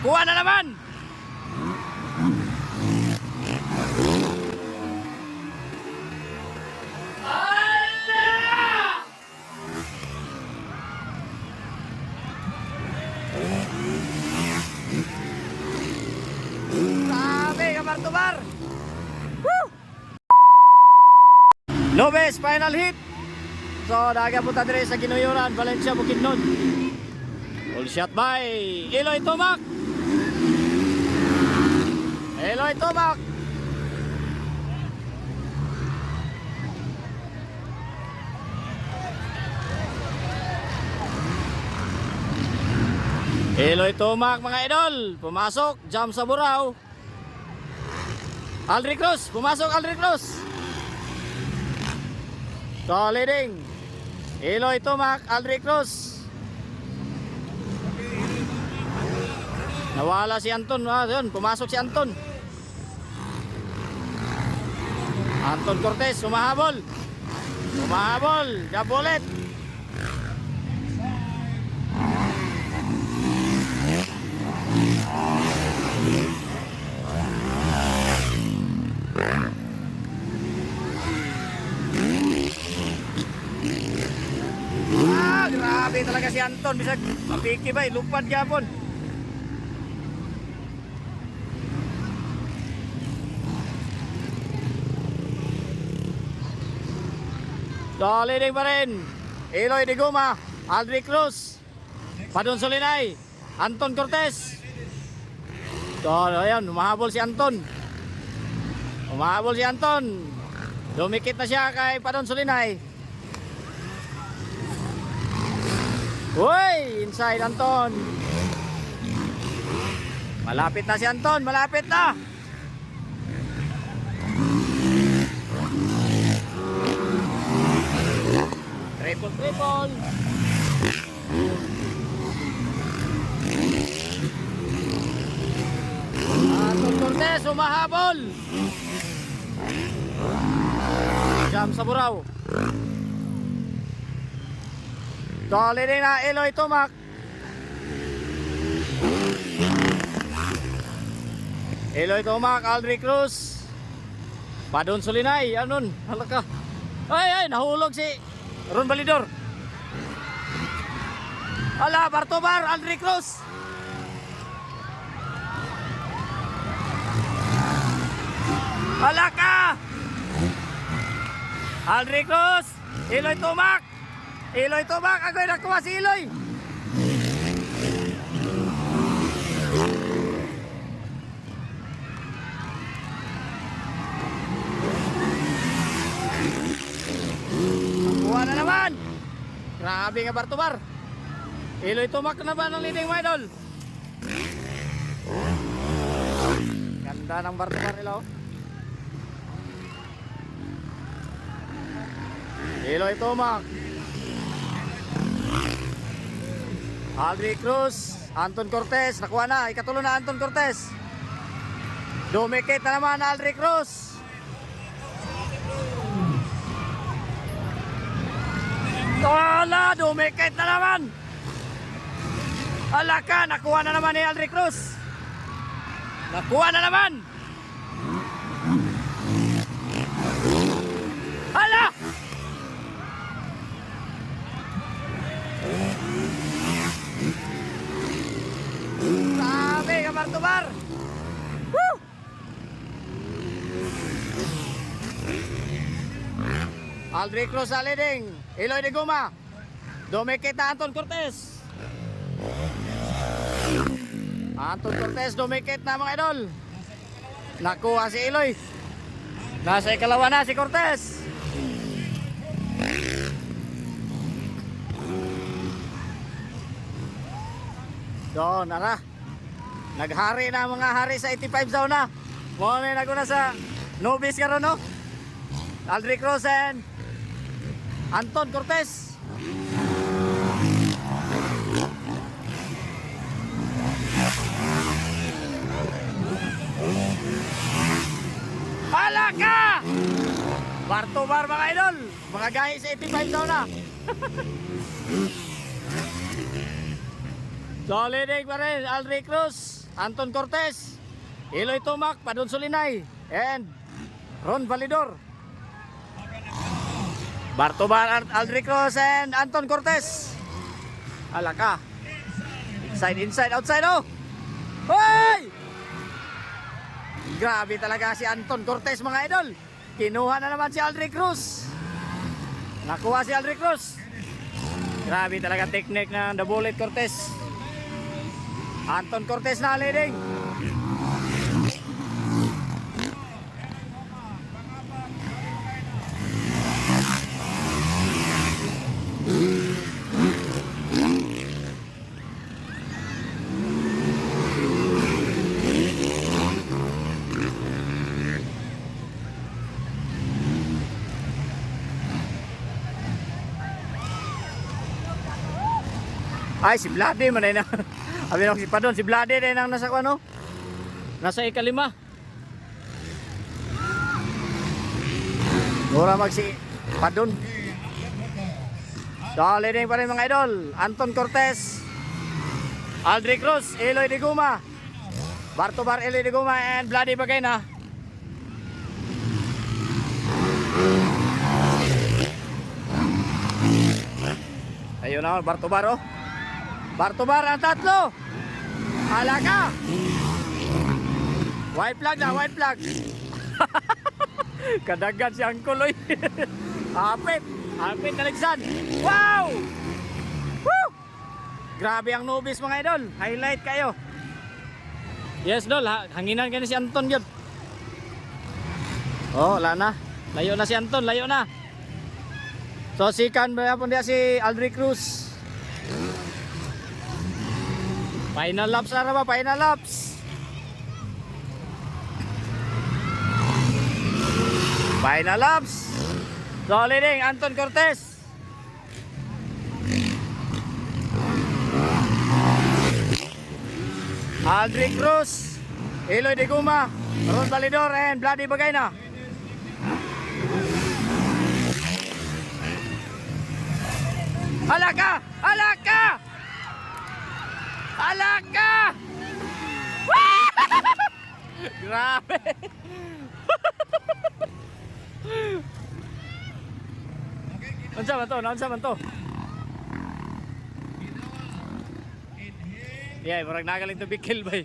Kuha na naman. Grabe, kabar-tubar. Lopez, final hit. So, nagapunta dire sa Ginuyuran, Valencia, Bukidnon. All shot by Eloy Tomac. Eloy Tomac. Eloy Tomac, mga idol. Pumasok, jump sa buraw. Aldri Cruz, pumasok Aldri Cruz. So, leading Eloy Tomac, Aldri Cruz. Nawala si Anton, yun, pumasok si Anton. Anton Cortez, humahabol. Humahabol, jabolet. Grabe talaga si Anton, bisa mapiki ba, lupad gyapon. So, leading pa rin Eloy de Goma, Aldri Cruz, Padon Solinay, Anton Cortez. So, ayan, humahabol si Anton. Humahabol si Anton. Dumikit na siya kay Padon Solinay. Uy, inside Anton. Malapit na si Anton, malapit na. Triple. Anton Cortez, humahabol. Jam sa buraw. Dali rin na Eloy Tomac. Eloy Tomac, Aldri Cruz, Padon Solinay. Anon, halaka. Ay, nahulog si Ron Balidor. Ala, Bartobar, Aldri Cruz. Halaka. Aldri Cruz, Eloy Tomac. Eloy Tomac, ako'y nakuha si Eloy. Nakuha na naman. Grabe nga Bartobar. Eloy Tomac na ba ng leading, mga idol? Ganda ng Bartobar nila, oh. Eloy Tomac, Aldri Cruz, Anton Cortez, nakuha na, ikatulo na Anton Cortez. Dumikit na naman Aldri Cruz. Wala, dumikit na naman. Alaka, nakuha na naman ni Aldri Cruz. Nakuha na naman. Hala! Grabe, kabar-tubar. Woo! Aldri Cruz sa leading. Eloy de Goma. Dumikit na Anton Cortez. Anton Cortez dumikit na, mga idol. Nakuha si Eloy. Nasa ikalawa na si Cortez. So, nara. Naghari na mga hari sa 85 zone na. Muna naguna sa Nobis karon, no? Aldri Cruz and Anton Cortez. Halaka! Bar-to-bar, mga idol. Mga gahi sa 85 daw na. So, leading pa rin Aldri Cruz. Anton Cortez, Eloy Tomac, Padon Solinay, and Ron Validor. Bartobar, Aldric Ross, and Anton Cortez. Alaka. Inside, outside, oh! Hoy! Grabe talaga si Anton Cortez, mga idol. Kinuha na naman si Aldric Cruz. Nakuha si Aldric Cruz. Grabe talaga technique ng The Bullet Cortez. Anton Cortez na leading. Ay, si Vlade man ay na. Abi na si Padon, si Vlade din ang nasa ano? Nasa ikalima. Mura mag si Padon. So, leading pa rin mga idol. Anton Cortez, Aldric Cruz, Eloy de Guma, Bartobar, Eloy de Guma, and Vlade Bagayna. Ayun na, Bartobar, oh. Bartobar ang tatlo. Alaka. White flag na, white flag. Kadagan si Angkol, oy. Apit naligsan. Wow! Woo! Grabe ang nubis, mga idol. Highlight kayo. Yes, dol, hanginan ka ni si Anton yun. Oh, wala na. Layo na si Anton, layo na. So, sikan ba po niya si Aldric Cruz. Final laps na ba? Final laps. Final laps. So, leading Anton Cortez. Aldric Cruz, Eloy de Guma, Ron Validor, and Vlade Bagayna. Alaka! Alaka! Alaka! Grabe! Unsa man to? Unsa man to? Yeah, murag nagaling to big kill bay.